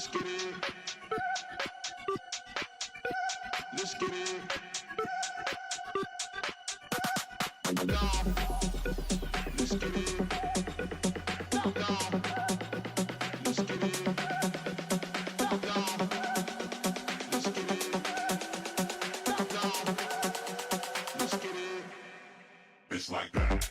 Let's get it. Let's get it. Let's get it. It's like that.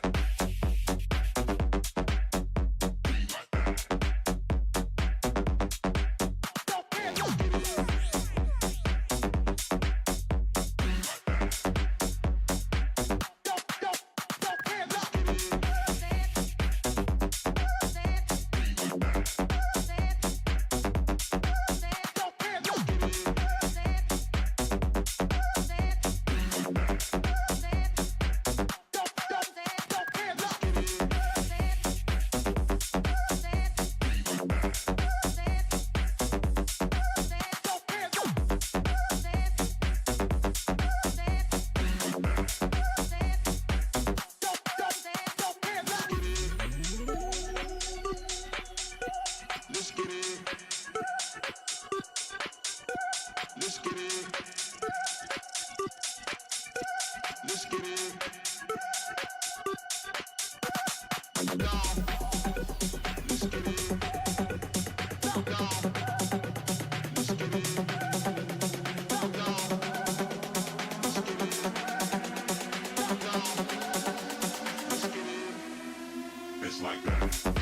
It's like that.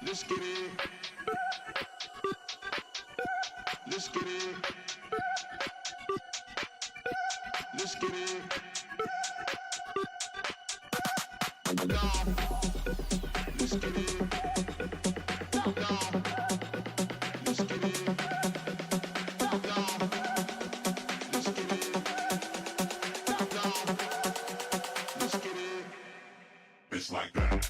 Let's get it. Let's get it. Let's get it. Let's get it. Let's get it. It's like that.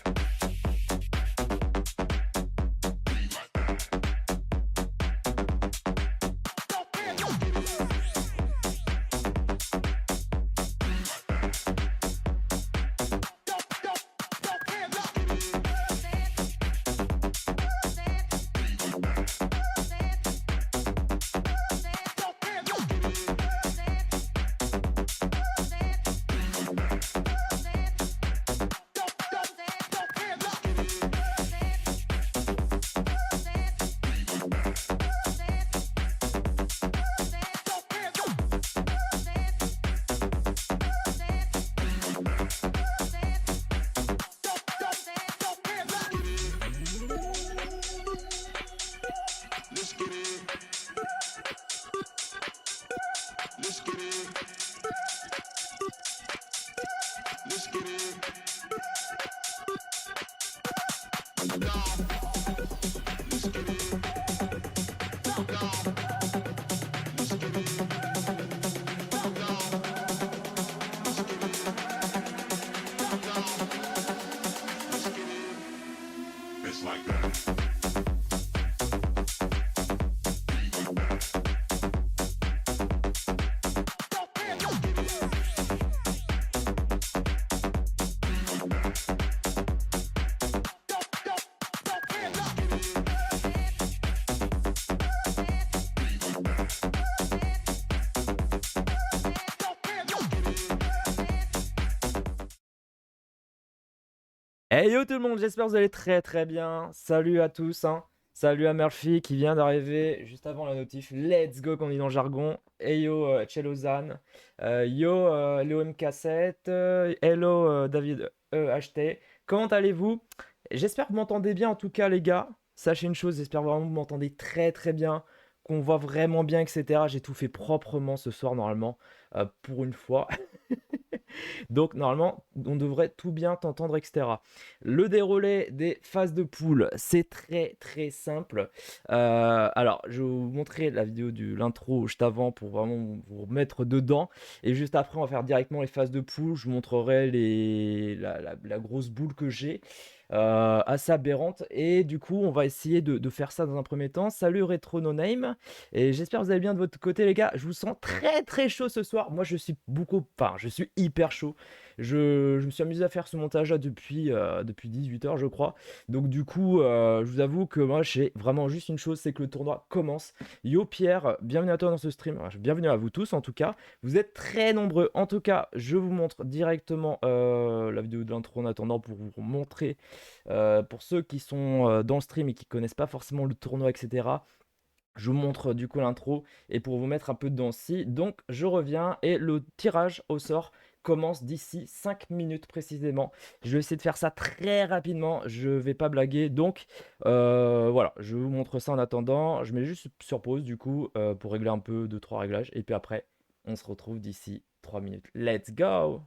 Hey yo tout le monde, j'espère que vous allez très très bien. Salut à tous, hein. Salut à Murphy qui vient d'arriver juste avant la notif. Let's go, comme on dit dans le jargon. Hey yo, Chelozan. Yo, Léo MK7. Hello, David HT. Comment allez-vous? J'espère que vous m'entendez bien en tout cas, les gars. Sachez une chose, j'espère vraiment que vous m'entendez très très bien. Qu'on voit vraiment bien, etc. J'ai tout fait proprement ce soir, normalement. Pour une fois. Donc normalement, on devrait tout bien t'entendre, etc. Le déroulé des phases de poule, c'est très très simple. Alors, je vais vous montrer la vidéo de l'intro juste avant pour vraiment vous remettre dedans. Et juste après, on va faire directement les phases de poule. Je vous montrerai la grosse boule que j'ai. Assez aberrante et du coup on va essayer de faire ça dans un premier temps. Salut Retro No Name et j'espère que vous allez bien de votre côté les gars. Je vous sens très très chaud ce soir. Moi je suis je suis hyper chaud. Je me suis amusé à faire ce montage là depuis 18h je crois. Donc du coup je vous avoue que moi j'ai vraiment juste une chose, c'est que le tournoi commence. Yo Pierre, bienvenue à toi dans ce stream. Enfin, bienvenue à vous tous en tout cas. Vous êtes très nombreux. En tout cas je vous montre directement la vidéo de l'intro en attendant pour vous montrer pour ceux qui sont dans le stream et qui connaissent pas forcément le tournoi, etc., je vous montre du coup l'intro et pour vous mettre un peu dedans ci. Donc je reviens et le tirage au sort commence d'ici 5 minutes précisément. Je vais essayer de faire ça très rapidement, je vais pas blaguer. Donc voilà, je vous montre ça en attendant. Je mets juste sur pause du coup pour régler un peu 2-3 réglages. Et puis après, on se retrouve d'ici 3 minutes. Let's go!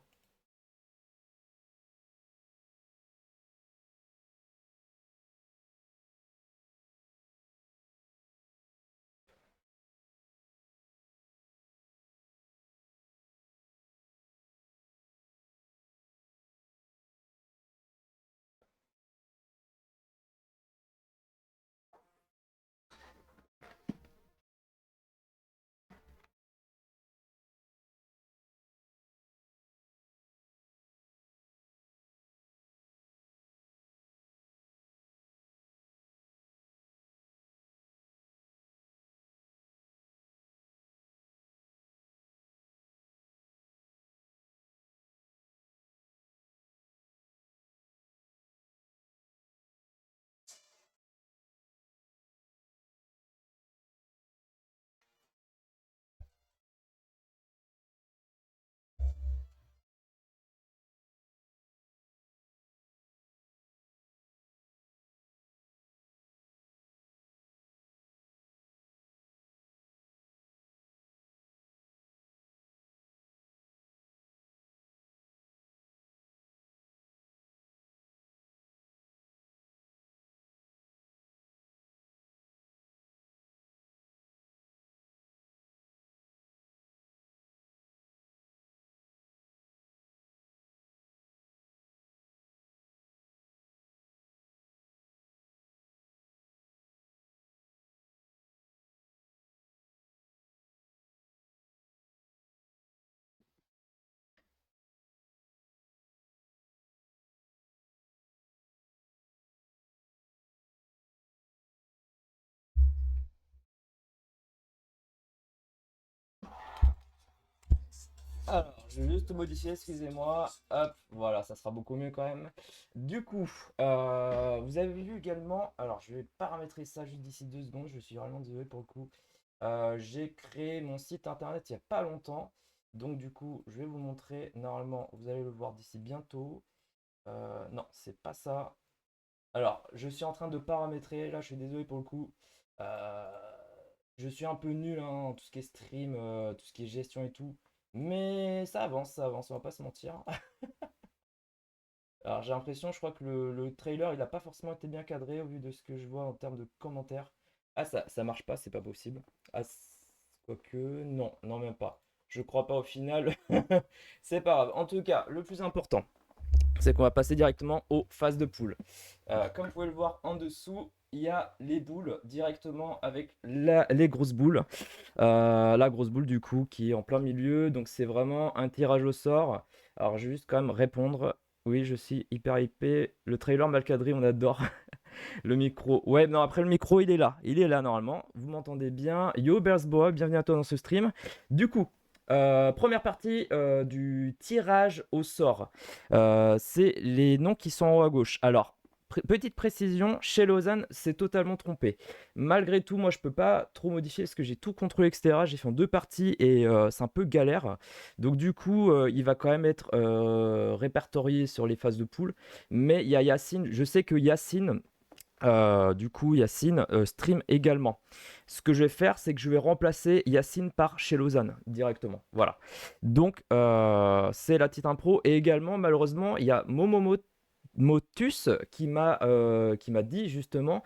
Alors, je vais juste modifier, excusez-moi. Hop, voilà, ça sera beaucoup mieux quand même. Du coup, vous avez vu également. Alors, je vais paramétrer ça juste d'ici 2 secondes. Je suis vraiment désolé pour le coup. J'ai créé mon site internet il n'y a pas longtemps. Donc, du coup, je vais vous montrer. Normalement, vous allez le voir d'ici bientôt. Non, c'est pas ça. Alors, je suis en train de paramétrer. Là, je suis désolé pour le coup. Euh, je suis un peu nul hein, en tout ce qui est stream, tout ce qui est gestion et tout. Mais ça avance, on va pas se mentir. Alors j'ai l'impression, je crois que le trailer, il a pas forcément été bien cadré au vu de ce que je vois en termes de commentaires. Ah ça marche pas, c'est pas possible. Ah, quoique, non, non même pas. Je crois pas au final. C'est pas grave. En tout cas, le plus important, c'est qu'on va passer directement aux phases de poule. Comme vous pouvez le voir en dessous, il y a les boules directement avec les grosses boules. La grosse boule du coup qui est en plein milieu. Donc c'est vraiment un tirage au sort. Alors je vais juste quand même répondre. Oui, je suis hyper hypé. Le trailer mal cadré, on adore. Le micro. Ouais, non, après le micro, il est là. Il est là normalement. Vous m'entendez bien. Yo, Bersboa, bienvenue à toi dans ce stream. Du coup, Première partie du tirage au sort. C'est les noms qui sont en haut à gauche. Alors, petite précision, chez Lausanne, c'est totalement trompé. Malgré tout, moi, je peux pas trop modifier parce que j'ai tout contrôlé, etc. J'ai fait en 2 parties et c'est un peu galère. Donc, du coup, il va quand même être répertorié sur les phases de poule. Mais il y a Yacine. Je sais que Yacine, du coup, Yacine stream également. Ce que je vais faire, c'est que je vais remplacer Yacine par chez Lausanne directement. Voilà. Donc, c'est la petite impro. Et également, malheureusement, il y a Motus qui m'a dit justement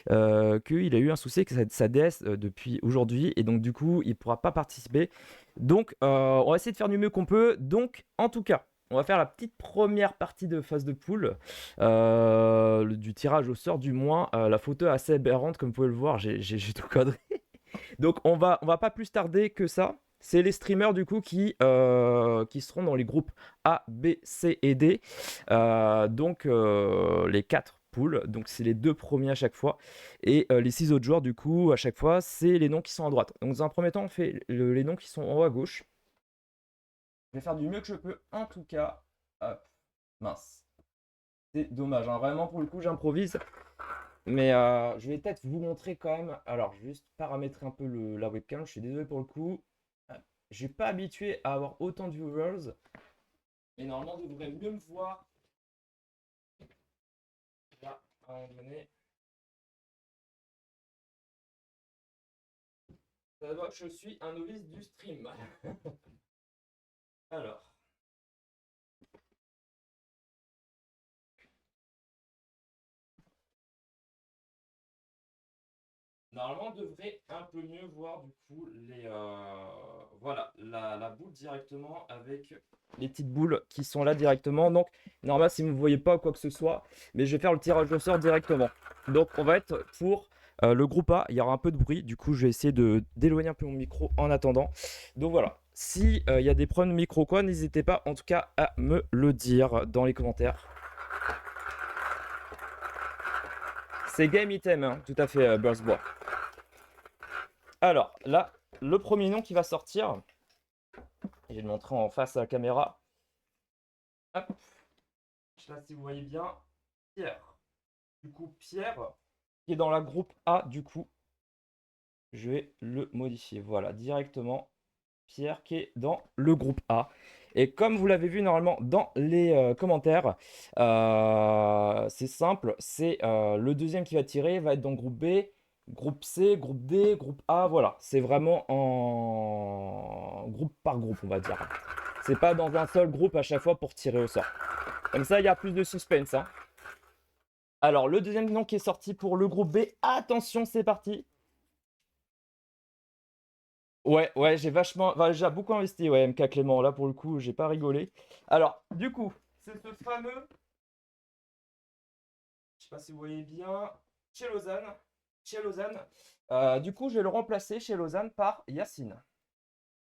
qu'il a eu un souci avec sa DS depuis aujourd'hui. Et donc, du coup, il ne pourra pas participer. Donc, on va essayer de faire du mieux qu'on peut. Donc, en tout cas, on va faire la petite première partie de phase de poule, du tirage au sort du moins. La photo est assez aberrante, comme vous pouvez le voir, j'ai tout cadré. Donc on va pas plus tarder que ça. C'est les streamers du coup qui seront dans les groupes A, B, C et D. Donc les 4 poules, donc c'est les 2 premiers à chaque fois. Et les 6 autres joueurs du coup à chaque fois, c'est les noms qui sont à droite. Donc dans un premier temps, on fait les noms qui sont en haut à gauche. Je vais faire du mieux que je peux en tout cas. Hop, mince. C'est dommage, hein. Vraiment pour le coup j'improvise. Mais je vais peut-être vous montrer quand même. Alors, je vais juste paramétrer un peu la webcam. Je suis désolé pour le coup. Je suis pas habitué à avoir autant de viewers. Et normalement, vous devrez mieux me voir. Là, à un moment donné. Ça voit que je suis un novice du stream. Alors. Normalement, on devrait un peu mieux voir du coup voilà, la boule directement avec les petites boules qui sont là directement. Donc, normalement, si vous ne voyez pas quoi que ce soit, mais je vais faire le tirage au sort directement. Donc, on va être pour le groupe A. Il y aura un peu de bruit. Du coup, je vais essayer d'éloigner un peu mon micro en attendant. Donc, voilà. Si il y a des problèmes de micro, quoi, n'hésitez pas en tout cas à me le dire dans les commentaires. C'est game item, hein, tout à fait, Burstbois. Alors, là, le premier nom qui va sortir, je vais le montrer en face à la caméra. Hop. Je sais pas si vous voyez bien. Pierre. Du coup, Pierre, qui est dans la groupe A, du coup, je vais le modifier. Voilà, directement. Pierre qui est dans le groupe A. Et comme vous l'avez vu normalement dans les commentaires, c'est simple, c'est le deuxième qui va tirer, va être dans le groupe B, groupe C, groupe D, groupe A, voilà. C'est vraiment en groupe par groupe, on va dire. C'est pas dans un seul groupe à chaque fois pour tirer au sort. Comme ça, il y a plus de suspense, hein. Alors, le deuxième nom qui est sorti pour le groupe B, attention, c'est parti. Ouais, j'ai vachement, enfin, j'ai beaucoup investi, ouais, MK Clément. Là, pour le coup, j'ai pas rigolé. Alors, du coup, c'est ce fameux, je sais pas si vous voyez bien, chez Lausanne. Chez Lausanne. Du coup, je vais le remplacer chez Lausanne par Yacine.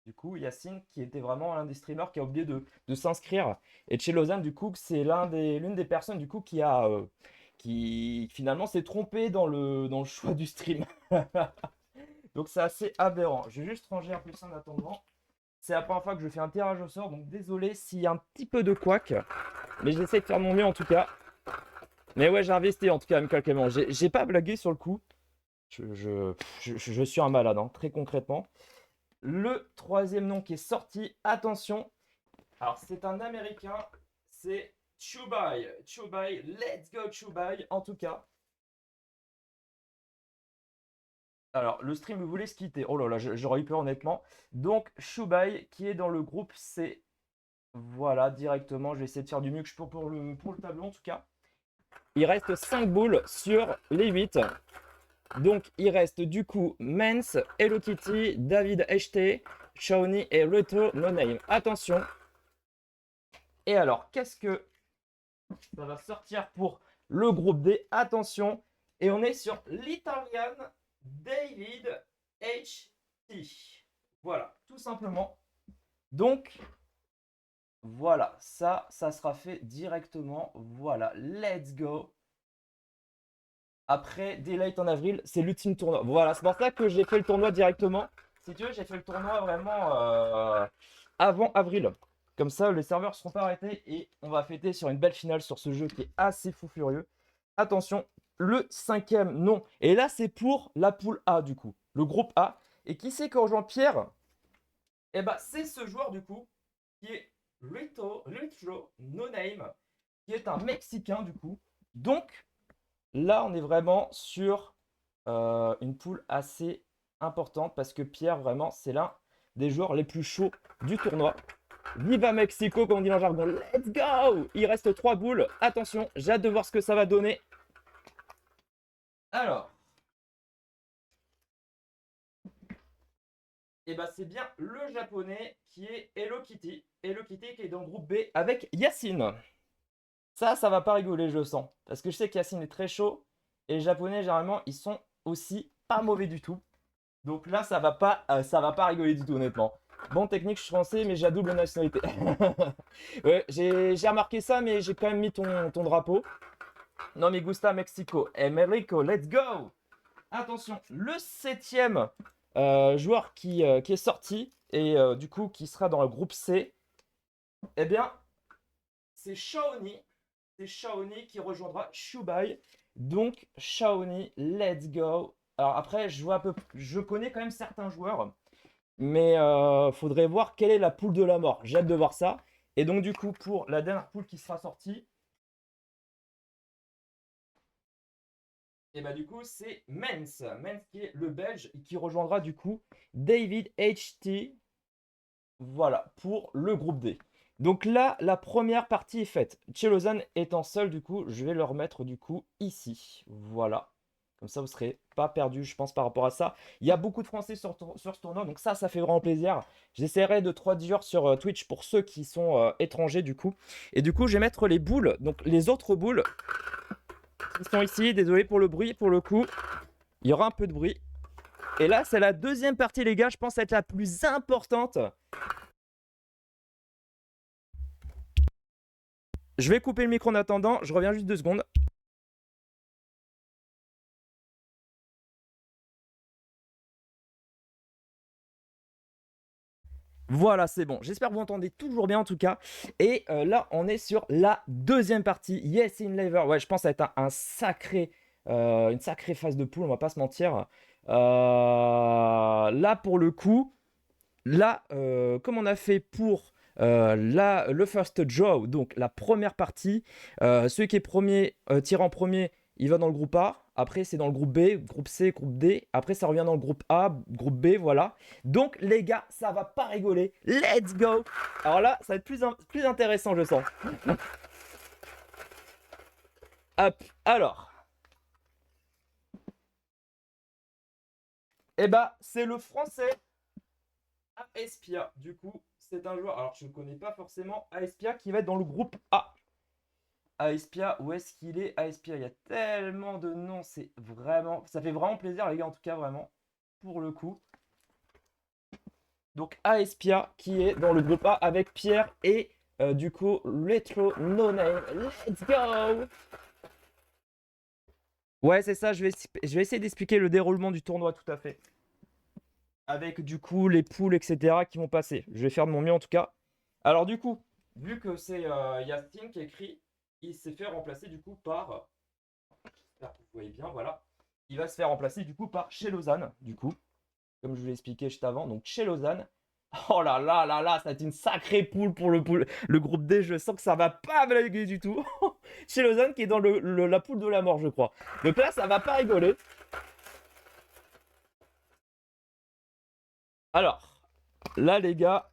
Du coup, Yacine, qui était vraiment l'un des streamers qui a oublié de s'inscrire. Et chez Lausanne, du coup, c'est l'une des personnes, du coup, qui finalement s'est trompé dans le choix du stream. Donc, c'est assez aberrant. Je vais juste ranger un peu ça en attendant. C'est la première fois que je fais un tirage au sort, donc désolé s'il y a un petit peu de couac. Mais j'essaie de faire mon mieux en tout cas. Mais ouais, j'ai investi en tout cas, MK Clément. J'ai pas blagué sur le coup. Je suis un malade, hein, très concrètement. Le troisième nom qui est sorti, attention. Alors, c'est un américain. C'est Chubai. Chubai, let's go Chubai en tout cas. Alors, le stream voulait se quitter. Oh là là, j'aurais eu peur honnêtement. Donc, Chubai qui est dans le groupe C. Voilà, directement, je vais essayer de faire du mieux que je peux pour le tableau en tout cas. Il reste 5 boules sur les 8. Donc il reste du coup Mens, Hello Kitty, David HT, Shawnee et Retro No Name. Attention. Et alors, qu'est-ce que ça va sortir pour le groupe D? Attention. Et on est sur l'Italien David HT. Voilà, tout simplement. Donc, voilà, ça sera fait directement. Voilà, let's go. Après, Daylight en avril, c'est l'ultime tournoi. Voilà, c'est pour ça que j'ai fait le tournoi directement. si tu veux, j'ai fait le tournoi vraiment avant avril. Comme ça, les serveurs ne seront pas arrêtés et on va fêter sur une belle finale sur ce jeu qui est assez fou furieux. Attention, le cinquième, non. Et là, c'est pour la poule A, du coup. Le groupe A. Et qui c'est qui rejoint Pierre? Eh ben, c'est ce joueur, du coup, qui est Litro No Name, qui est un Mexicain, du coup. Donc, là, on est vraiment sur une poule assez importante parce que Pierre, vraiment, c'est l'un des joueurs les plus chauds du tournoi. Viva Mexico, comme on dit dans le jargon. Let's go! Il reste 3 boules. Attention, j'ai hâte de voir ce que ça va donner. Alors, et bah c'est bien le japonais qui est Hello Kitty. Hello Kitty qui est dans le groupe B avec Yacine. Ça va pas rigoler, je sens. Parce que je sais qu'Yacine est très chaud. Et les japonais, généralement, ils sont aussi pas mauvais du tout. Donc là, ça va pas rigoler du tout, honnêtement. Bon, technique, je suis français, mais j'ai la double nationalité. Ouais, j'ai remarqué ça, mais j'ai quand même mis ton drapeau. Non, mais Gusta Mexico. Mexico, let's go! Attention, le septième joueur qui est sorti et du coup qui sera dans le groupe C, eh bien, c'est Shaoni. C'est Shaoni qui rejoindra Shubai. Donc, Shaoni, let's go. Alors après, je connais quand même certains joueurs, mais faudrait voir quelle est la poule de la mort. J'ai hâte de voir ça. Et donc, du coup, pour la dernière poule qui sera sortie, et bah du coup, c'est Mens. Mens qui est le Belge et qui rejoindra du coup David HT. Voilà, pour le groupe D. Donc là, la première partie est faite. Chelozan étant seul, du coup, je vais le remettre du coup ici. Voilà. Comme ça, vous ne serez pas perdu, je pense, par rapport à ça. Il y a beaucoup de Français sur ce tournoi, donc ça fait vraiment plaisir. J'essaierai de traduire sur Twitch pour ceux qui sont étrangers, du coup. Et du coup, je vais mettre les boules, donc les autres boules qui sont ici. Désolé pour le bruit, pour le coup. Il y aura un peu de bruit. Et là, c'est la deuxième partie, les gars, je pense être la plus importante. Je vais couper le micro en attendant, je reviens juste 2 secondes. Voilà, c'est bon. J'espère que vous entendez toujours bien en tout cas. Et là, on est sur la deuxième partie. Yes in Lever. Ouais, je pense que ça va être une sacrée phase de poule, on va pas se mentir. Là, pour le coup, là, comme on a fait pour le first draw, donc la première partie, celui qui est premier, tiré en premier, il va dans le groupe A. Après, c'est dans le groupe B, groupe C, groupe D. Après, ça revient dans le groupe A, groupe B, voilà. Donc, les gars, ça va pas rigoler. Let's go! Alors là, ça va être plus intéressant, je sens. Hop, alors. Eh bah, c'est le français Aespia. Du coup, c'est un joueur. Alors, je ne connais pas forcément Aespia qui va être dans le groupe A. Aespia, où est-ce qu'il est? Aespia, il y a tellement de noms, c'est vraiment. Ça fait vraiment plaisir, les gars, en tout cas, vraiment. Pour le coup. Donc, Aespia qui est dans le groupe A avec Pierre et du coup, Retro No Name. Let's go! Ouais, c'est ça, je vais essayer d'expliquer le déroulement du tournoi, tout à fait. Avec du coup les poules, etc. qui vont passer. Je vais faire de mon mieux en tout cas. Alors, du coup, vu que c'est Yastin qui écrit, il s'est fait remplacer du coup par. J'espère que vous voyez bien, voilà. Il va se faire remplacer du coup par chez Lausanne, du coup, comme je vous l'ai expliqué juste avant. Donc chez Lausanne. Oh là là là là, ça va être une sacrée poule pour le groupe D. Je sens que ça va pas blaguer du tout. Chez Lausanne qui est dans la poule de la mort, je crois. Donc là, ça va pas rigoler. Alors, là les gars,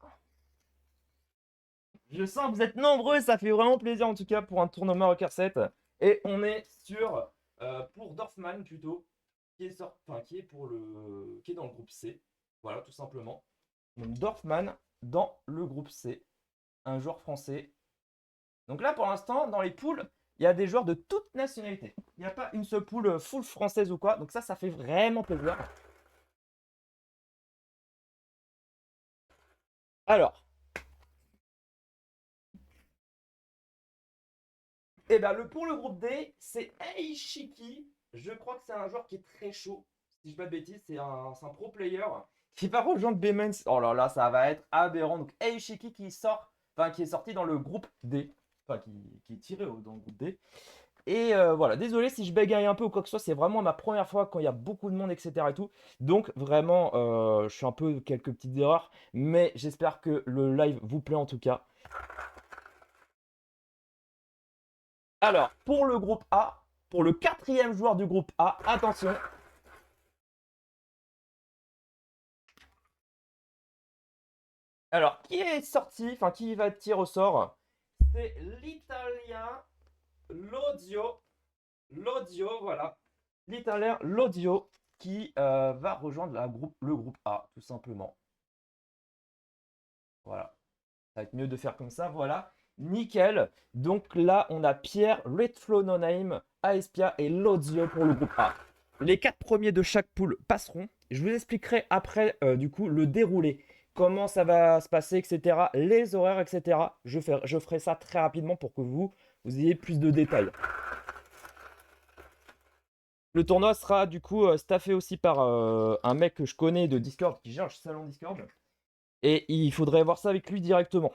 je sens que vous êtes nombreux, ça fait vraiment plaisir en tout cas pour un tournoi Mario Kart 7. Et on est sur pour Dorfman plutôt, qui est dans le groupe C. Voilà, tout simplement. Donc Dorfman dans le groupe C, un joueur français. Donc là, pour l'instant, dans les poules, il y a des joueurs de toute nationalité. Il n'y a pas une seule poule full française ou quoi. Donc ça fait vraiment plaisir. Alors, et ben pour le groupe D, c'est Aishiki. Je crois que c'est un joueur qui est très chaud. Si je ne dis pas de bêtises, c'est un pro player qui va rejoindre Baemans. Oh là là, ça va être aberrant. Donc Eishiki qui sort, enfin qui est sorti dans le groupe D, enfin qui est tiré dans le groupe D. Et voilà, désolé si je bégaye un peu ou quoi que ce soit, c'est vraiment ma première fois quand il y a beaucoup de monde, etc. et tout. Donc vraiment, je suis un peu quelques petites erreurs, mais j'espère que le live vous plaît en tout cas. Alors, pour le groupe A, pour le quatrième joueur du groupe A, attention. Alors, qui est sorti, enfin qui va tirer au sort? C'est l'italien Lodio. Lodio, voilà. L'italien Lodio qui va rejoindre le groupe A, tout simplement. Voilà. Ça va être mieux de faire comme ça, voilà. Nickel. Donc là, on a Pierre, Redflow No Name, Aespia et Lodio pour le groupe A. Les 4 premiers de chaque poule passeront. Je vous expliquerai après, du coup, le déroulé. Comment ça va se passer, etc. Les horaires, etc. Je ferai ça très rapidement pour que vous ayez plus de détails. Le tournoi sera du coup staffé aussi par un mec que je connais de Discord qui gère le salon Discord. Et il faudrait voir ça avec lui directement.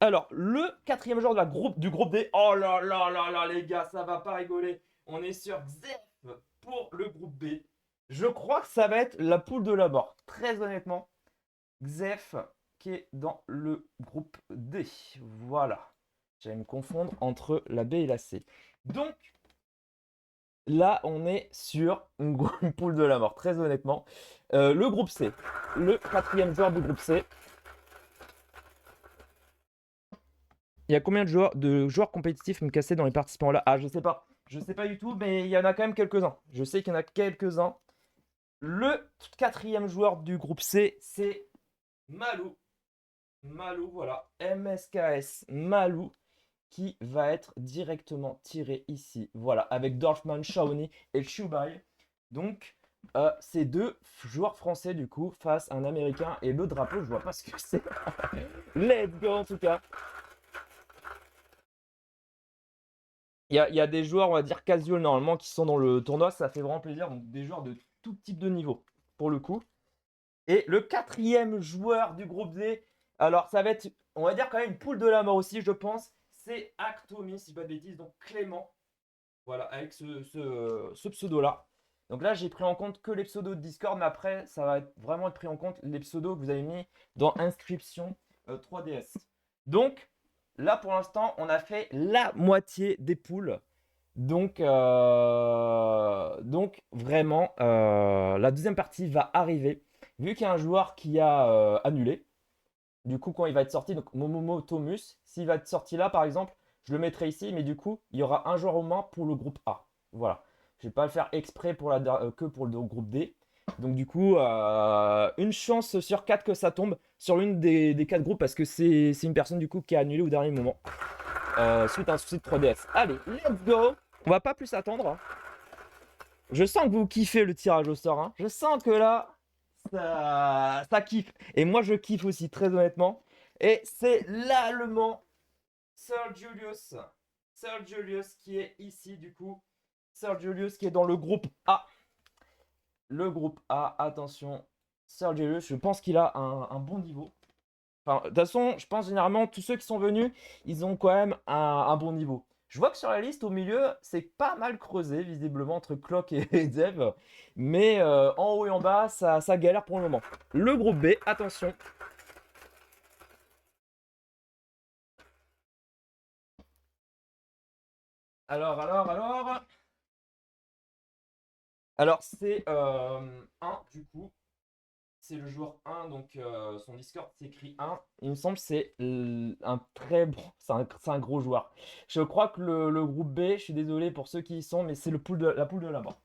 Alors, le quatrième joueur du groupe D. Oh là là là là, les gars, ça va pas rigoler. On est sur Xef pour le groupe B. Je crois que ça va être la poule de la mort. Très honnêtement, Xef qui est dans le groupe D. Voilà. J'allais me confondre entre la B et la C. Donc, là, on est sur une poule de la mort, très honnêtement. Le groupe C. Le quatrième joueur du groupe C. Il y a combien de joueurs compétitifs me casser dans les participants là? Ah, je sais pas. Je sais pas du tout, mais il y en a quand même quelques-uns. Je sais qu'il y en a quelques-uns. Le quatrième joueur du groupe C, c'est Malou. Malou, voilà. MSKS Malou qui va être directement tiré ici. Voilà, avec Dorfman, Shawnee et Chubai. Donc, ces deux joueurs français du coup face à un américain. Et le drapeau, je vois pas ce que c'est. Let's go en tout cas. Il y a des joueurs, on va dire, casual normalement qui sont dans le tournoi. Ça fait vraiment plaisir. Donc, des joueurs de tout type de niveau, pour le coup. Et le quatrième joueur du groupe D, alors ça va être, on va dire, quand même une poule de la mort aussi, je pense. C'est Actomi, si je ne dis pas de bêtises. Donc, Clément. Voilà, avec ce pseudo-là. Donc là, j'ai pris en compte que les pseudos de Discord, mais après, ça va vraiment être pris en compte les pseudos que vous avez mis dans inscription 3DS. Donc, là, pour l'instant, on a fait la moitié des poules. Donc vraiment, la deuxième partie va arriver. Vu qu'il y a un joueur qui a annulé, du coup, quand il va être sorti, donc Momomo Tomus, s'il va être sorti là, par exemple, je le mettrai ici, mais du coup, il y aura un joueur au moins pour le groupe A. Voilà. Je ne vais pas le faire exprès que pour le groupe D. Donc du coup, une chance sur 4 que ça tombe sur l'une des 4 groupes parce que c'est une personne du coup qui a annulé au dernier moment suite à un souci de 3DS. Allez, let's go. On va pas plus attendre, hein. Je sens que vous kiffez le tirage au sort, hein. Je sens que là, ça kiffe. Et moi, je kiffe aussi, très honnêtement. Et c'est l'Allemand Sir Julius. Sir Julius qui est ici, du coup. Sir Julius qui est dans le groupe A. Le groupe A, attention. Sir Julius, je pense qu'il a un bon niveau. Enfin, de toute façon, je pense généralement, tous ceux qui sont venus, ils ont quand même un bon niveau. Je vois que sur la liste, au milieu, c'est pas mal creusé, visiblement, entre Clock et Dev. Mais en haut et en bas, ça galère pour le moment. Le groupe B, attention. Alors. Alors, c'est 1, du coup. C'est le joueur 1, donc son Discord s'écrit 1. Il me semble que c'est un très bon, c'est un gros joueur. Je crois que le groupe B, je suis désolé pour ceux qui y sont, mais c'est la poule de là-bas.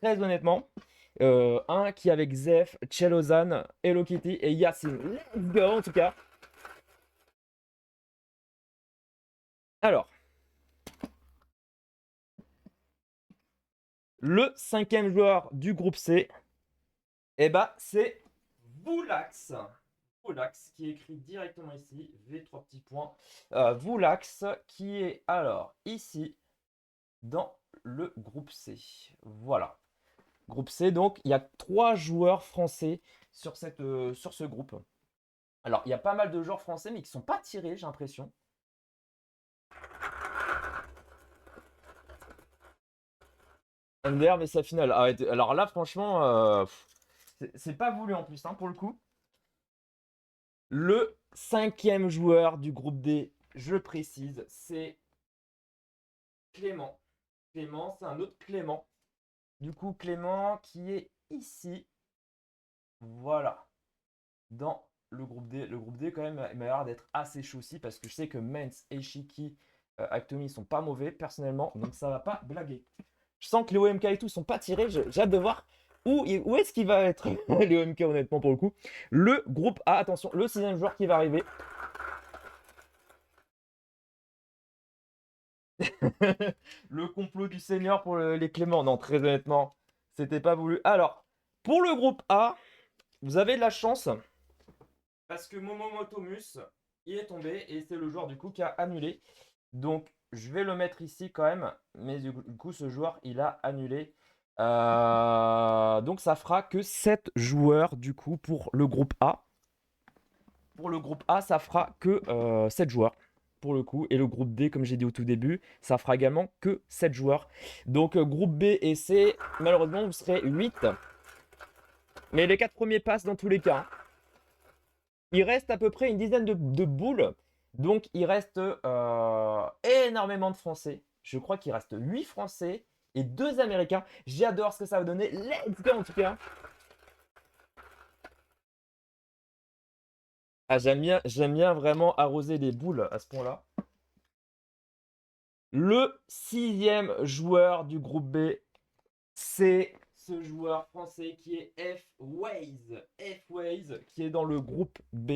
Très honnêtement, un qui est avec Zef, Chelozan, Hello Kitty et Yacine. Let's go en tout cas. Alors, le cinquième joueur du groupe C, eh ben, c'est Voulax. Voulax qui est écrit directement ici, V3 petits points. Voulax qui est alors ici dans le groupe C. Voilà. Groupe C, donc il y a 3 joueurs français sur ce groupe. Alors, il y a pas mal de joueurs français, mais qui sont pas tirés, j'ai l'impression. MDR, mais sa finale. Ah, alors là, franchement, c'est pas voulu en plus, hein, pour le coup. Le 5e joueur du groupe D, je précise, c'est Clément. Clément, c'est un autre Clément. Du coup, Clément qui est ici. Voilà. Dans le groupe D. Le groupe D, quand même, il m'a l'air d'être assez chaud aussi parce que je sais que Mens et Shiki, Actomi, sont pas mauvais personnellement. Donc ça va pas blaguer. Je sens que les OMK et tout sont pas tirés. J'ai hâte de voir où est-ce qu'il va être les OMK, honnêtement, pour le coup. Le groupe A, attention, le 6e joueur qui va arriver. Le complot du Seigneur pour les Cléments. Non, très honnêtement, c'était pas voulu. Alors, pour le groupe A, vous avez de la chance parce que Momomotomus, il est tombé et c'est le joueur du coup qui a annulé. Donc, je vais le mettre ici quand même, mais du coup, ce joueur, il a annulé. Donc, ça fera que 7 joueurs du coup pour le groupe A. Pour le groupe A, ça fera que 7 joueurs pour le coup. Et le groupe D, comme j'ai dit au tout début, ça fera également que 7 joueurs. Donc groupe B et C, malheureusement, vous serez 8. Mais les 4 premiers passent dans tous les cas. Il reste à peu près une dizaine de boules. Donc il reste énormément de Français. Je crois qu'il reste 8 Français et 2 Américains. J'adore ce que ça va donner. Let's go en tout cas. Ah, j'aime bien vraiment arroser les boules à ce point-là. Le 6e joueur du groupe B, c'est ce joueur français qui est F-Waze. F-Waze qui est dans le groupe B.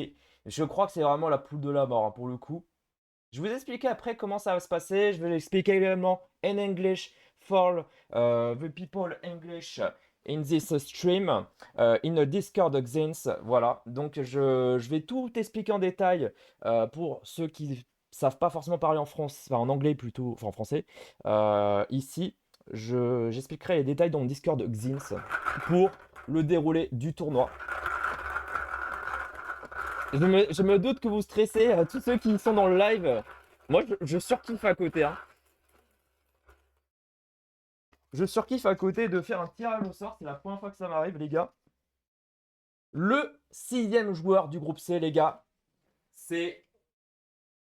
Je crois que c'est vraiment la poule de la mort, hein, pour le coup. Je vais vous expliquer après comment ça va se passer. Je vais l'expliquer également en English for the people English in this stream, in a Discord Xins. Voilà, donc je vais tout expliquer en détail pour ceux qui savent pas forcément parler en France, enfin en anglais plutôt, enfin en français. Ici, j'expliquerai les détails dans mon Discord Xins pour le déroulé du tournoi. Je me doute que vous stressez, tous ceux qui sont dans le live. Moi, je surkiffe à côté, hein. Je surkiffe à côté de faire un tirage au sort. C'est la première fois que ça m'arrive, les gars. Le 6e joueur du groupe C, les gars, c'est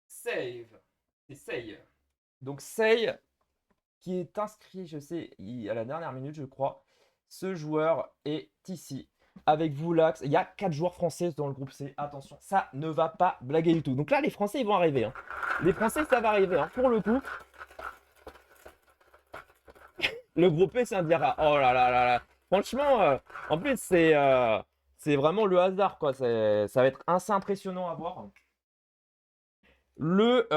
Save. C'est Say. Donc Say, qui est inscrit, je sais, à la dernière minute, je crois. Ce joueur est ici. Avec vous, Lax. Il y a 4 joueurs français dans le groupe C. Attention, ça ne va pas blaguer du tout. Donc là, les Français, ils vont arriver, hein. Les Français, ça va arriver, hein, pour le coup. Le groupe E, c'est un Diarra. Oh là là là là. Franchement, en plus, c'est vraiment le hasard, quoi. Ça va être assez impressionnant à voir. Le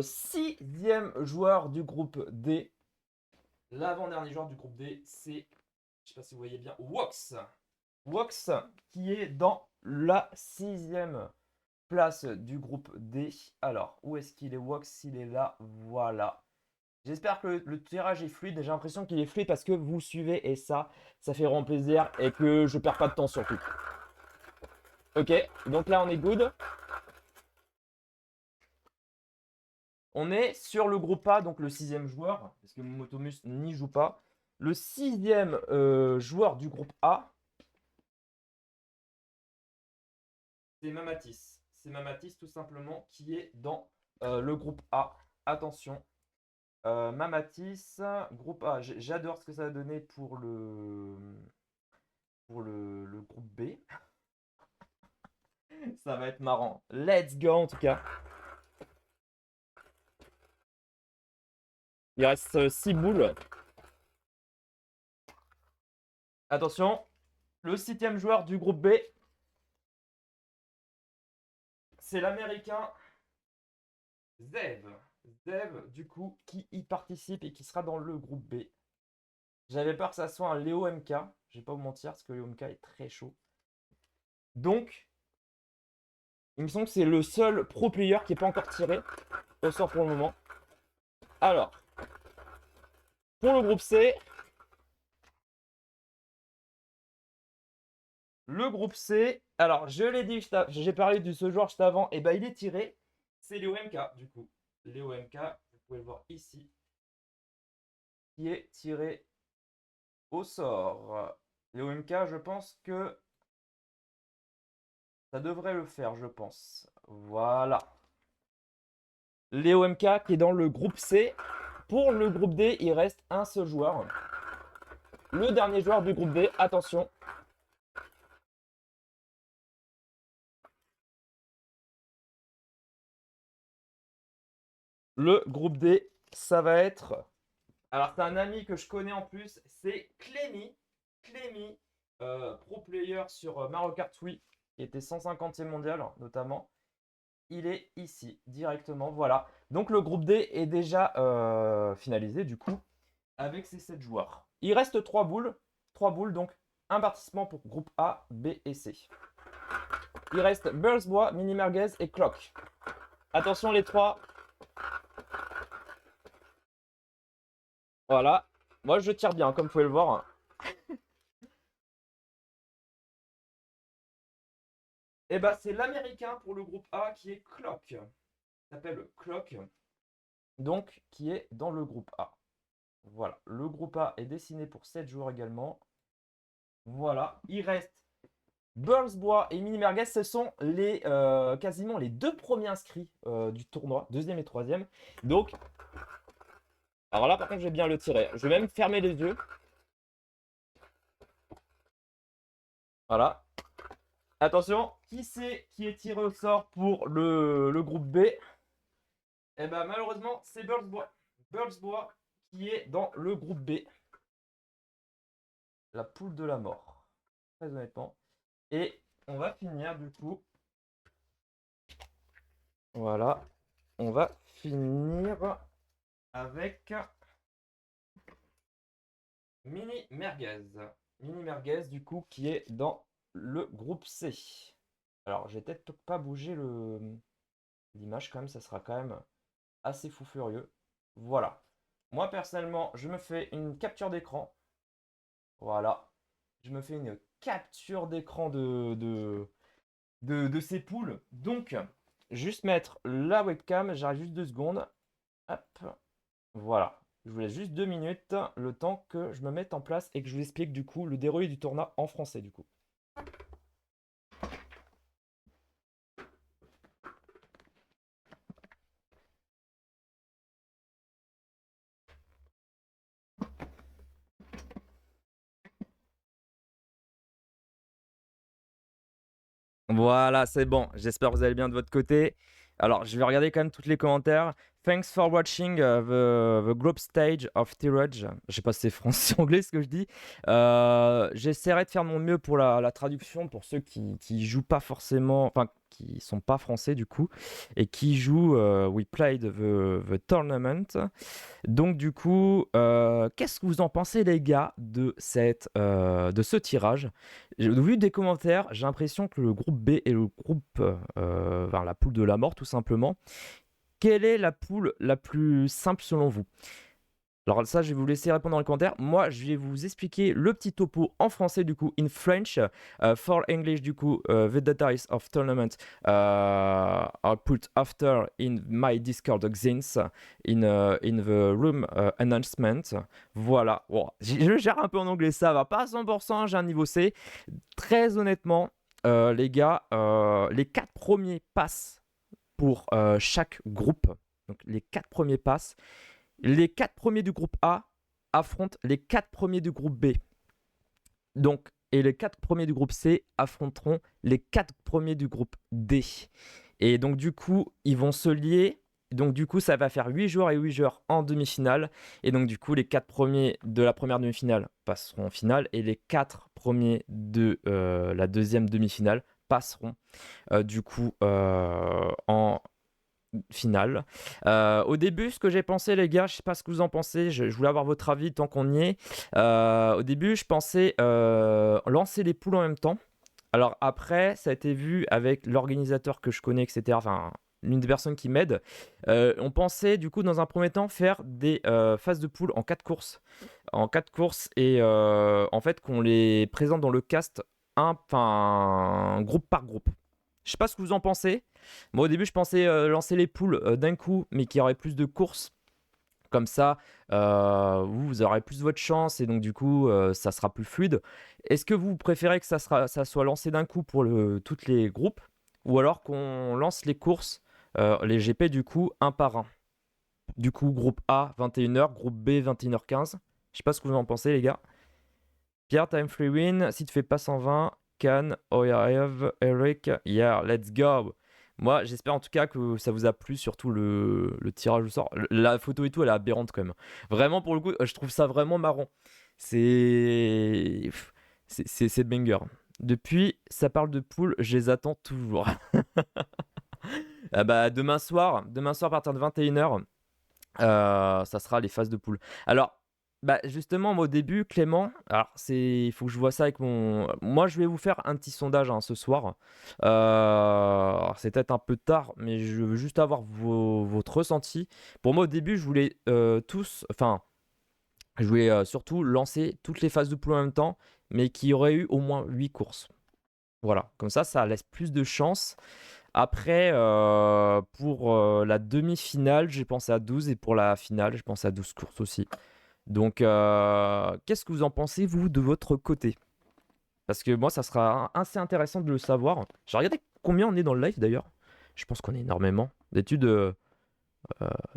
6e joueur du groupe D, l'avant-dernier joueur du groupe D, c'est, je sais pas si vous voyez bien, Wox. Wox qui est dans la 6e place du groupe D. Alors, où est-ce qu'il est, Wox? Il est là, voilà. J'espère que le tirage est fluide. J'ai l'impression qu'il est fluide parce que vous suivez et ça fait vraiment plaisir et que je perds pas de temps surtout. Ok, donc là on est good. On est sur le groupe A, donc le 6e joueur, parce que Motomus n'y joue pas. Le 6e joueur du groupe A, c'est Mamatis. C'est Mamatis tout simplement qui est dans le groupe A. Attention. Mamatis, groupe A. J'adore ce que ça va donner pour le groupe B. Ça va être marrant. Let's go en tout cas. Il reste 6 boules. Attention. Le 7e joueur du groupe B, c'est l'américain Zev. Zev, du coup, qui y participe et qui sera dans le groupe B. J'avais peur que ça soit un Léo MK. Je vais pas vous mentir, parce que Léo MK est très chaud. Donc, il me semble que c'est le seul pro player qui n'est pas encore tiré au sort pour le moment. Alors, pour le groupe C, Le groupe C, alors je l'ai dit, j'ai parlé de ce joueur juste avant, et ben il est tiré. C'est Léo MK du coup. Léo MK, vous pouvez le voir ici, qui est tiré au sort. Léo MK, je pense que ça devrait le faire, je pense. Voilà. Léo MK qui est dans le groupe C. Pour le groupe D, il reste un seul joueur. Le dernier joueur du groupe D, attention. Le groupe D, ça va être... Alors, c'est un ami que je connais en plus, c'est Clémy. Clémy, pro player sur Mario Kart Wii, qui était 150e mondial notamment. Il est ici, directement, voilà. Donc, le groupe D est déjà finalisé, du coup, avec ces 7 joueurs. Il reste 3 boules. 3 boules, donc un participant pour groupe A, B et C. Il reste Bursbois, Mini Merguez et Clock. Attention les 3. Voilà. Moi, je tire bien, comme vous pouvez le voir. Et bah, c'est l'américain pour le groupe A qui est Clock. Il s'appelle Clock. Donc, qui est dans le groupe A. Voilà. Le groupe A est dessiné pour 7 joueurs également. Voilà. Il reste Bursbois et Mini Merguez. Ce sont les, quasiment les 2 premiers inscrits du tournoi, deuxième et troisième. Donc, alors là, par contre, je vais bien le tirer. Je vais même fermer les yeux. Voilà. Attention, qui c'est qui est tiré au sort pour le groupe B? Eh ben malheureusement, c'est Bursbois. Bursbois qui est dans le groupe B. La poule de la mort. Très honnêtement. Et on va finir du coup. Voilà. On va finir avec Mini Merguez. Mini Merguez du coup qui est dans le groupe C. Alors, je vais peut-être pas bouger l'image quand même, ça sera quand même assez fou furieux. Voilà. Moi, personnellement, je me fais une capture d'écran. Voilà. Je me fais une capture d'écran de ces poules. Donc, juste mettre la webcam. J'arrive juste 2 secondes. Hop. Voilà. Je vous laisse juste 2 minutes, le temps que je me mette en place et que je vous explique du coup le déroulé du tournoi en français du coup. Voilà, c'est bon. J'espère que vous allez bien de votre côté. Alors, je vais regarder quand même tous les commentaires. Thanks for watching the group stage of Tirage. Je sais pas si c'est français-anglais ce que je dis. J'essaierai de faire mon mieux pour la traduction pour ceux qui jouent pas forcément, enfin qui sont pas français du coup, et qui jouent We played the tournament. Donc du coup, qu'est-ce que vous en pensez les gars de ce tirage? J'ai vu des commentaires, j'ai l'impression que le groupe B est le groupe, enfin, la poule de la mort tout simplement. Quelle est la poule la plus simple selon vous? Alors ça, je vais vous laisser répondre dans les commentaires. Moi, je vais vous expliquer le petit topo en français du coup, in French. For English du coup, the data of tournament are put after in my Discord Xins in the room announcement. Voilà. Bon, je gère un peu en anglais, ça va pas à 100%, j'ai un niveau C. Très honnêtement, les gars, les 4 premiers passes pour chaque groupe. Donc les 4 premiers passes. Les 4 premiers du groupe A affrontent les 4 premiers du groupe B. Donc, et les 4 premiers du groupe C affronteront les 4 premiers du groupe D. Et donc, du coup, ils vont se lier. Donc, du coup, ça va faire 8 joueurs et 8 joueurs en demi-finale. Et donc, du coup, les 4 premiers de la première demi-finale passeront en finale. Et les 4 premiers de la deuxième demi-finale passeront du coup en finale. Au début, ce que j'ai pensé, les gars, je sais pas ce que vous en pensez, je voulais avoir votre avis tant qu'on y est. Au début, je pensais lancer les poules en même temps. Alors après, ça a été vu avec l'organisateur que je connais, etc. Enfin, l'une des personnes qui m'aide. On pensait du coup dans un premier temps faire des phases de poules en 4 courses. En 4 courses et en fait qu'on les présente dans le cast groupe par groupe. Je sais pas ce que vous en pensez. Moi, au début, je pensais lancer les poules d'un coup, mais qu'il y aurait plus de courses. Comme ça, vous aurez plus votre chance et donc du coup, ça sera plus fluide. Est-ce que vous préférez que ça soit lancé d'un coup pour toutes les groupes ou alors qu'on lance les courses, les GP du coup, un par un? Du coup, groupe A, 21h, groupe B, 21h15. Je sais pas ce que vous en pensez, les gars. Pierre, time free win. Si tu fais pas 120, Can, Oyaev, Eric, yeah, let's go. Moi, j'espère en tout cas que ça vous a plu, surtout le tirage au sort. La photo et tout, elle est aberrante quand même. Vraiment, pour le coup, je trouve ça vraiment marrant. C'est. C'est banger. Depuis, ça parle de poules, je les attends toujours. Ah bah, demain soir à partir de 21h, ça sera les phases de poule. Alors, bah, justement, moi, au début, Clément, alors il faut que je vois ça avec mon. Moi, je vais vous faire un petit sondage hein, ce soir. Alors, c'est peut-être un peu tard, mais je veux juste avoir votre ressenti. Pour moi, au début, je voulais je voulais surtout lancer toutes les phases de poule en même temps, mais qu'il y aurait eu au moins 8 courses. Voilà, comme ça laisse plus de chance. Après, pour la demi-finale, j'ai pensé à 12 et pour la finale, j'ai pensé à 12 courses aussi. Donc, qu'est-ce que vous en pensez, vous, de votre côté? Parce que moi, ça sera assez intéressant de le savoir. J'ai regardé combien on est dans le live d'ailleurs. Je pense qu'on est énormément. D'études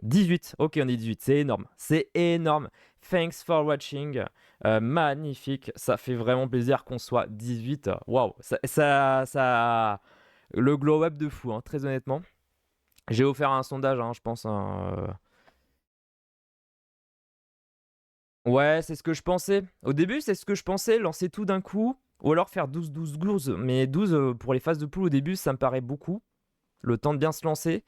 18. Ok, on est 18. C'est énorme. C'est énorme. Thanks for watching. Magnifique. Ça fait vraiment plaisir qu'on soit 18. Waouh. Le glow up de fou, hein, très honnêtement. J'ai offert un sondage, hein, je pense. Ouais, c'est ce que je pensais. Au début, c'est ce que je pensais, lancer tout d'un coup. Ou alors faire 12-12-12. Mais 12 pour les phases de poule au début, ça me paraît beaucoup. Le temps de bien se lancer.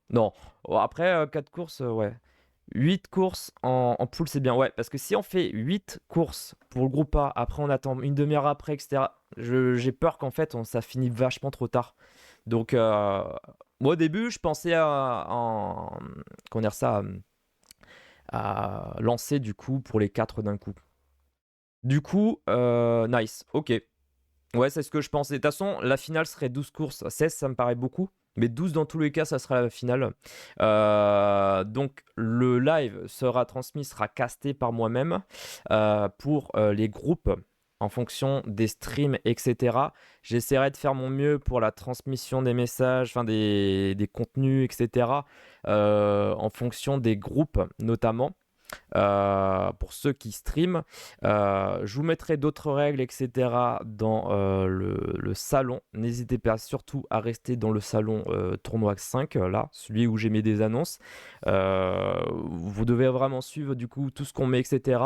Non. Oh, après, 4 courses, ouais. 8 courses en poule, c'est bien. Ouais, parce que si on fait 8 courses pour le groupe A, après on attend une demi-heure après, etc., j'ai peur qu'en fait, ça finit vachement trop tard. Donc, moi au début, je pensais comment dire ça, à lancer du coup pour les 4 d'un coup. Du coup, nice, ok. Ouais, c'est ce que je pensais. De toute façon, la finale serait 12 courses. 16, ça me paraît beaucoup. Mais 12 dans tous les cas, ça sera la finale. Donc le live sera casté par moi-même pour les groupes en fonction des streams, etc. J'essaierai de faire mon mieux pour la transmission des messages, enfin des contenus, etc. En fonction des groupes notamment. Pour ceux qui streament. Je vous mettrai d'autres règles, etc. dans le salon. N'hésitez pas surtout à rester dans le salon Tournoi 5, là, celui où j'ai mis des annonces. Vous devez vraiment suivre du coup tout ce qu'on met, etc.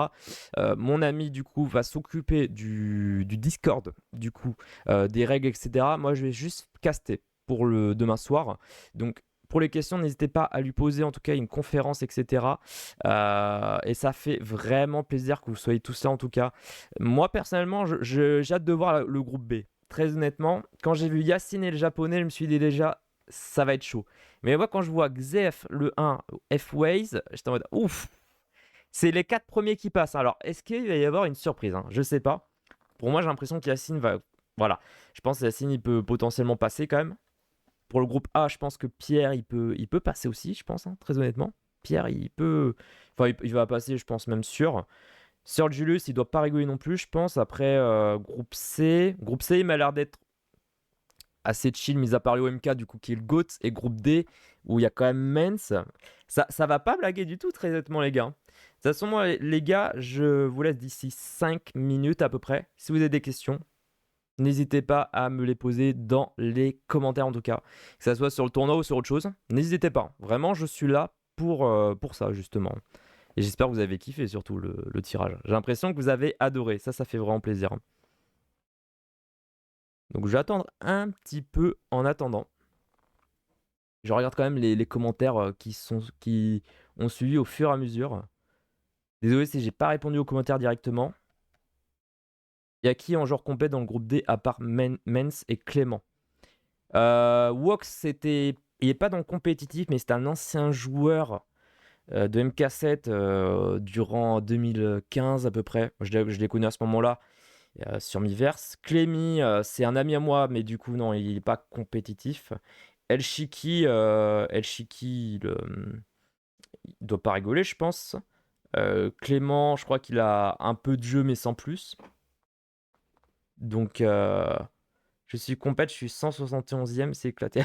Mon ami du coup va s'occuper du Discord, du coup, des règles, etc. Moi, je vais juste caster pour le demain soir. Donc, pour les questions, n'hésitez pas à lui poser en tout cas une conférence, etc. Et ça fait vraiment plaisir que vous soyez tous là en tout cas. Moi personnellement, j'ai hâte de voir le groupe B. Très honnêtement, quand j'ai vu Yacine et le japonais, je me suis dit déjà, ça va être chaud. Mais moi, quand je vois Xef, le 1, F-Waze, j'étais en mode ouf, c'est les 4 premiers qui passent. Alors, est-ce qu'il va y avoir une surprise hein? Je sais pas. Pour moi, j'ai l'impression qu'Yacine va. Voilà. Je pense que Yacine, il peut potentiellement passer quand même. Pour le groupe A, je pense que Pierre, il peut passer aussi, je pense, hein, très honnêtement. Pierre, il peut. Enfin, il va passer, je pense même sûr. Sir Julius, il doit pas rigoler non plus, je pense. Après, groupe C. Groupe C, il m'a l'air d'être assez chill, mis à part le OMK, du coup, qui est le GOAT. Et groupe D, où il y a quand même Mens. Ça va pas blaguer du tout, très honnêtement, les gars. De toute façon, moi, les gars, je vous laisse d'ici 5 minutes à peu près. Si vous avez des questions, n'hésitez pas à me les poser dans les commentaires en tout cas. Que ça soit sur le tournoi ou sur autre chose. N'hésitez pas. Vraiment, je suis là pour ça justement. Et j'espère que vous avez kiffé surtout le tirage. J'ai l'impression que vous avez adoré. Ça fait vraiment plaisir. Donc je vais attendre un petit peu en attendant. Je regarde quand même les commentaires qui ont suivi au fur et à mesure. Désolé si j'ai pas répondu aux commentaires directement. Il y a qui en joueur complet dans le groupe D à part Mens et Clément? Wox, il n'est pas dans le compétitif, mais c'est un ancien joueur de MK7 durant 2015 à peu près. Je l'ai connu à ce moment-là sur Miiverse. Clémy, c'est un ami à moi, mais du coup, non, il n'est pas compétitif. El Shiki, il doit pas rigoler, je pense. Clément, je crois qu'il a un peu de jeu, mais sans plus. Donc, je suis compète, je suis 171e, c'est éclaté.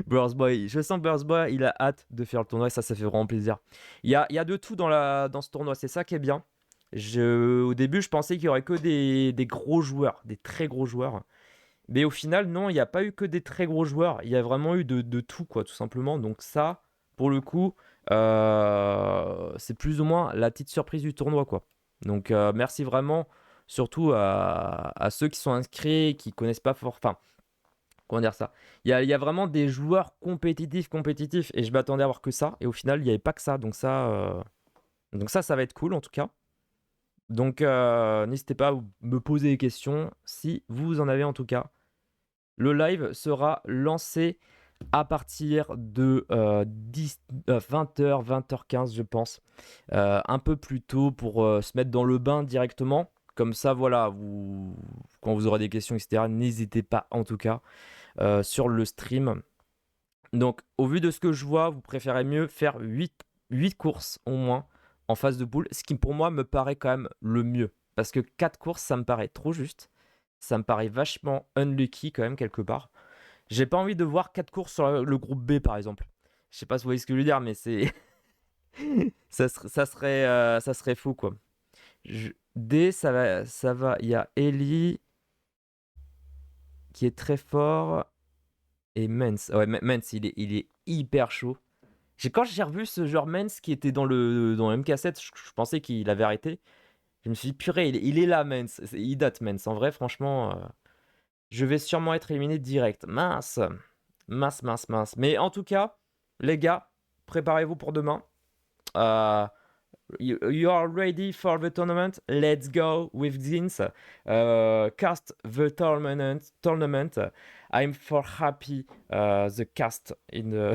Burst Boy, je sens que Burst Boy, il a hâte de faire le tournoi, et ça fait vraiment plaisir. Il y a de tout dans ce tournoi, c'est ça qui est bien. Au début, je pensais qu'il y aurait que des gros joueurs, des très gros joueurs. Mais au final, non, il n'y a pas eu que des très gros joueurs. Il y a vraiment eu de tout, quoi, tout simplement. Donc ça, pour le coup, c'est plus ou moins la petite surprise du tournoi, quoi. Donc merci vraiment, surtout à ceux qui sont inscrits, qui connaissent pas fort. Enfin, comment dire ça? Il y a vraiment des joueurs compétitifs, et je m'attendais à avoir que ça. Et au final, il n'y avait pas que ça. Donc ça va être cool, en tout cas. Donc n'hésitez pas à me poser des questions si vous en avez en tout cas. Le live sera lancé à partir de 20h, 20h15, je pense. Un peu plus tôt pour se mettre dans le bain directement. Comme ça, voilà, quand vous aurez des questions, etc., n'hésitez pas en tout cas sur le stream. Donc, au vu de ce que je vois, vous préférez mieux faire 8 courses au moins en phase de poule, ce qui pour moi me paraît quand même le mieux. Parce que 4 courses, ça me paraît trop juste. Ça me paraît vachement unlucky quand même quelque part. J'ai pas envie de voir 4 courses sur le groupe B par exemple. Je sais pas si vous voyez ce que je veux dire, mais c'est ça serait fou quoi. D, ça va. Il y a Ellie qui est très fort et Mens. Ouais, Mens, il est hyper chaud. Quand j'ai revu ce genre Mens qui était dans MK7, je pensais qu'il avait arrêté. Je me suis dit, purée, il est là, Mens. Il date, Mens. En vrai, franchement, je vais sûrement être éliminé direct. Mince. Mince, mince, mince. Mais en tout cas, les gars, préparez-vous pour demain. Euh, you are ready for the tournament? Let's go with Zins. Cast the tournament. I'm for happy the cast in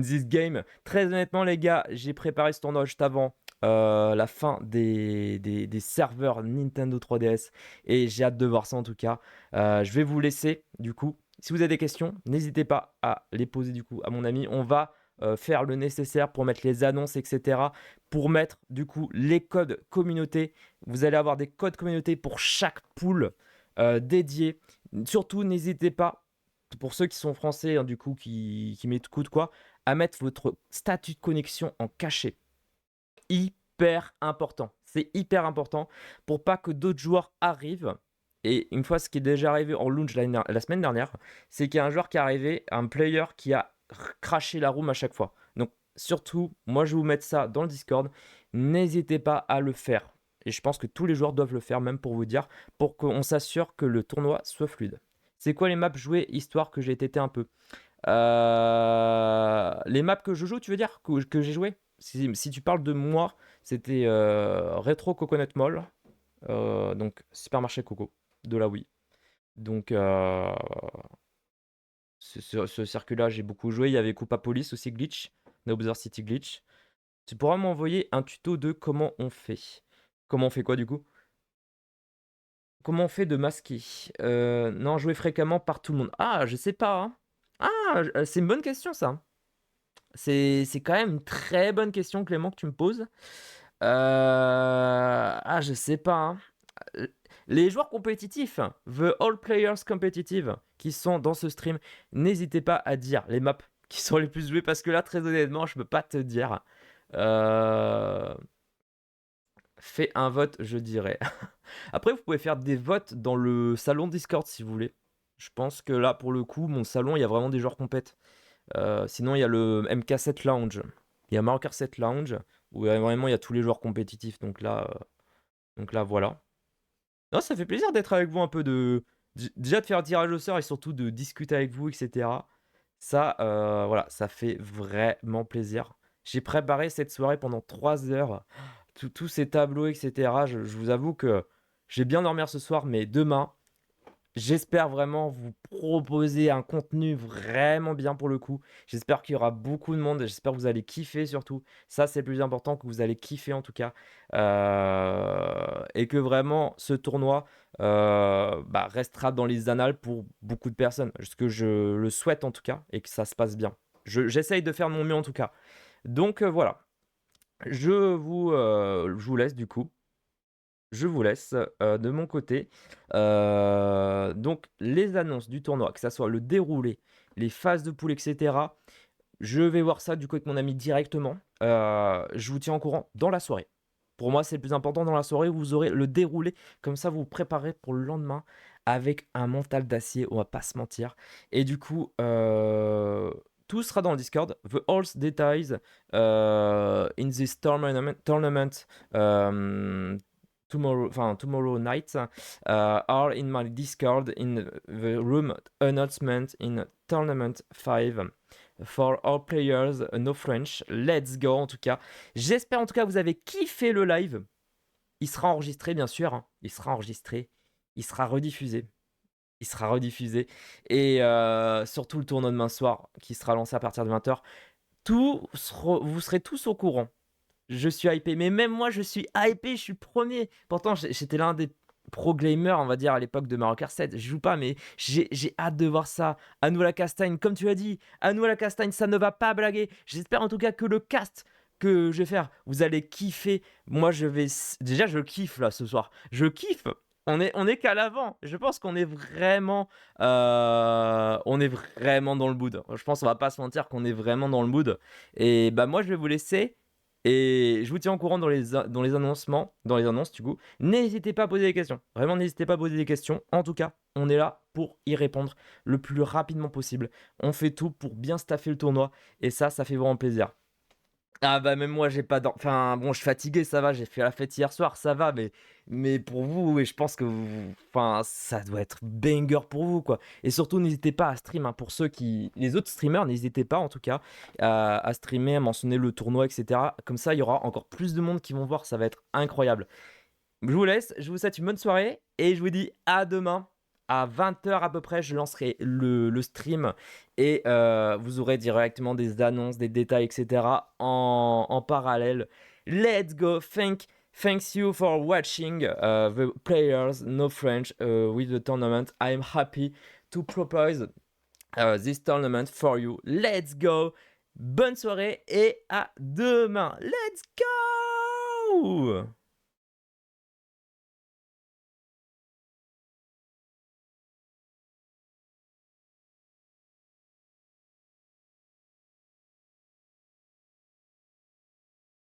this game. Très honnêtement, les gars, j'ai préparé ce tournoi juste avant la fin des serveurs Nintendo 3DS et j'ai hâte de voir ça en tout cas. Je vais vous laisser du coup. Si vous avez des questions, n'hésitez pas à les poser du coup à mon ami. On va faire le nécessaire pour mettre les annonces, etc. Pour mettre du coup les codes communauté. Vous allez avoir des codes communauté pour chaque pool dédié. Surtout, n'hésitez pas, pour ceux qui sont français, hein, du coup, qui m'écoutent quoi, à mettre votre statut de connexion en cachet. Hyper important. C'est hyper important pour pas que d'autres joueurs arrivent. Et une fois, ce qui est déjà arrivé en launch la semaine dernière, c'est qu'il y a un joueur qui est arrivé, un player qui a craché la room à chaque fois. Donc surtout, moi je vais vous mettre ça dans le Discord. N'hésitez pas à le faire. Et je pense que tous les joueurs doivent le faire, même pour vous dire, pour qu'on s'assure que le tournoi soit fluide. C'est quoi les maps jouées, histoire que j'ai tété un peu? Les maps que je joue, tu veux dire? Que j'ai joué? Si tu parles de moi, c'était Retro Coconut Mall, donc Supermarché Coco, de la Wii. Donc ce circuit-là, j'ai beaucoup joué. Il y avait Coupa Police aussi, Glitch, Nobzer City Glitch. Tu pourras m'envoyer un tuto de comment on fait. Comment on fait quoi du coup? Comment on fait de masquer? Non, jouer fréquemment par tout le monde. Ah, je sais pas, hein. Ah, c'est une bonne question ça. C'est quand même une très bonne question, Clément, que tu me poses. Ah, je sais pas, hein. Les joueurs compétitifs, the all players competitive, qui sont dans ce stream, n'hésitez pas à dire les maps qui sont les plus jouées, parce que là, très honnêtement, je peux pas te dire. Fais un vote, je dirais. Après, vous pouvez faire des votes dans le salon Discord si vous voulez. Je pense que là, pour le coup, mon salon, il y a vraiment des joueurs compètes. Sinon, il y a le MK7 Lounge. Il y a Mario Kart 7 Lounge, où vraiment il y a tous les joueurs compétitifs. Donc là, voilà. Non, ça fait plaisir d'être avec vous un peu, déjà de faire un tirage au sort et surtout de discuter avec vous, etc. Ça, voilà, ça fait vraiment plaisir. J'ai préparé cette soirée pendant 3 heures, tous ces tableaux, etc. Je vous avoue que j'ai bien dormi ce soir, mais demain, J'espère vraiment vous proposer un contenu vraiment bien pour le coup. J'espère qu'il y aura beaucoup de monde. J'espère que vous allez kiffer surtout. Ça, c'est le plus important, que vous allez kiffer en tout cas. Et que vraiment ce tournoi restera dans les annales pour beaucoup de personnes. Ce que je le souhaite en tout cas et que ça se passe bien. J'essaye de faire de mon mieux en tout cas. Donc voilà, je vous laisse du coup. Je vous laisse, de mon côté. Donc les annonces du tournoi, que ça soit le déroulé, les phases de poule et cetera, je vais voir ça du coup avec mon ami directement. Je vous tiens au courant dans la soirée. Pour moi, c'est le plus important dans la soirée, vous aurez le déroulé, comme ça vous vous préparez pour le lendemain avec un mental d'acier, on va pas se mentir. Et du coup, tout sera dans le Discord. The all details, in this tournament, tomorrow night, are in my Discord in the room announcement in tournament 5 for all players, no French. Let's go en tout cas. J'espère en tout cas que vous avez kiffé le live. Il sera enregistré bien sûr, hein. Il sera enregistré. Il sera rediffusé. Il sera rediffusé. Et surtout le tournoi de demain soir qui sera lancé à partir de 20h. Vous serez tous au courant. Je suis hypé, mais même moi je suis hypé, je suis premier. Pourtant j'étais l'un des pro gamers, on va dire, à l'époque de Mario Kart 7. Je joue pas, mais j'ai hâte de voir ça. À nous la castagne, comme tu as dit, à nous la castagne, ça ne va pas blaguer. J'espère en tout cas que le cast que je vais faire, vous allez kiffer. Moi déjà je kiffe là ce soir. Je kiffe. On est qu'à l'avant. Je pense qu'on est vraiment dans le mood. Je pense qu'on va pas se mentir qu'on est vraiment dans le mood. Et bah moi je vais vous laisser. Et je vous tiens au courant dans les annoncements, dans les annonces du coup. N'hésitez pas à poser des questions. Vraiment, n'hésitez pas à poser des questions. En tout cas, on est là pour y répondre le plus rapidement possible. On fait tout pour bien staffer le tournoi. Et ça fait vraiment plaisir. Ah bah même moi j'ai pas enfin bon, je suis fatigué, ça va, j'ai fait la fête hier soir, ça va, mais pour vous, oui, je pense que enfin ça doit être banger pour vous quoi. Et surtout n'hésitez pas à stream, hein, pour les autres streamers, n'hésitez pas en tout cas à streamer, à mentionner le tournoi, etc. Comme ça il y aura encore plus de monde qui vont voir, ça va être incroyable. Je vous laisse, je vous souhaite une bonne soirée et je vous dis à demain. À 20h à peu près, je lancerai le stream et vous aurez directement des annonces, des détails, etc. en parallèle. Let's go! Thanks you for watching the players, no French, with the tournament. I'm happy to propose this tournament for you. Let's go! Bonne soirée et à demain! Let's go!